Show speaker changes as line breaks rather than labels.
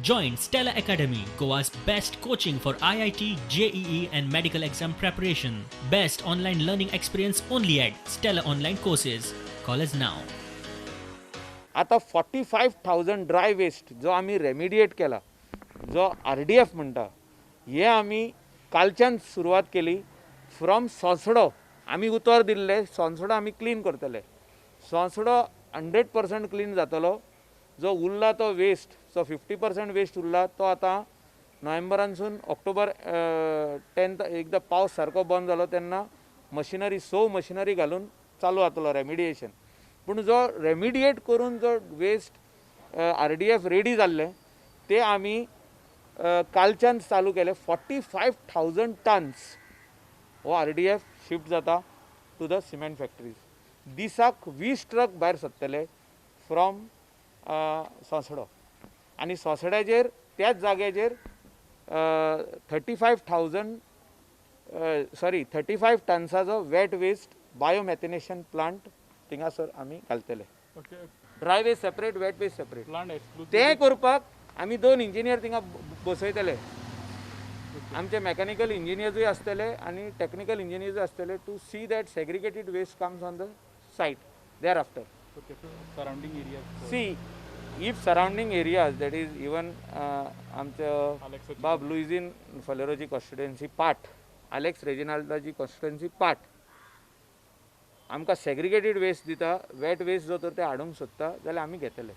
Join Stella Academy, Goa's best coaching for IIT, JEE, and medical exam preparation. Best online learning experience only at Stella Online Courses. Call us now.
आता 45,000 dry waste जो आम्ही रेमिडिएट केला, जो RDF म्हणटा, हे आम्ही कालच्यान सुरवात केली. फ्रॉम सोंसडो आम्ही उतर दिल्ले, सोंसडो आम्ही क्लीन करतले. सोंसडो 100% क्लीन जातलो. जो उरला तो वेस्ट, जो 50% वेस्ट उरला तो आता नोव्हेंबरानसून ऑक्टोबर 10th एकदा पावस सारको बंद जालो तेन्ना मशिनरी मशिनरी घालून चालू जातलो रेमिडिएशन. पूण जो रेमिडिएट करून जो वेस्ट RDF रेडी जाल्ले ते आमी कालच्यान चालू केले. 45,000 टन्स हो RDF शिफ्ट जाता टू द सिमेंट फॅक्टरीज. दिसाक 20 ट्रक भायर सरतले फ्रॉम सोंसडो. आनी सोंसड्याचेर त्याच जाग्याचेर 35 टन्साचो वेट वेस्ट बायोमेथिनेशन प्लांट थिंगासर आमी घालतले. Dry waste separate, wet waste separate. ते करपाक आमी 2 इंजिनियर थिंगा बसयतले. आमचे मेकॅनिकल इंजिनियर्सूय आसतले आनी टेक्निकल इंजिनियर्सूय आसतले to see that segregated waste comes on the site thereafter.
Surrounding areas.
See, if surrounding areas, that is even आमच्या बाब लुइजिन फलेरोची कॉन्स्टिट्युएन्सी पार्ट, अलेक्स रेजिनाल्डाची कॉन्स्टिट्युएन्सी पार्ट आमकां सेग्रिगेटेड वेस्ट दिता, वेट वेस्ट जो तर ते हाडूंक सोदता जाल्यार आमी घेतले.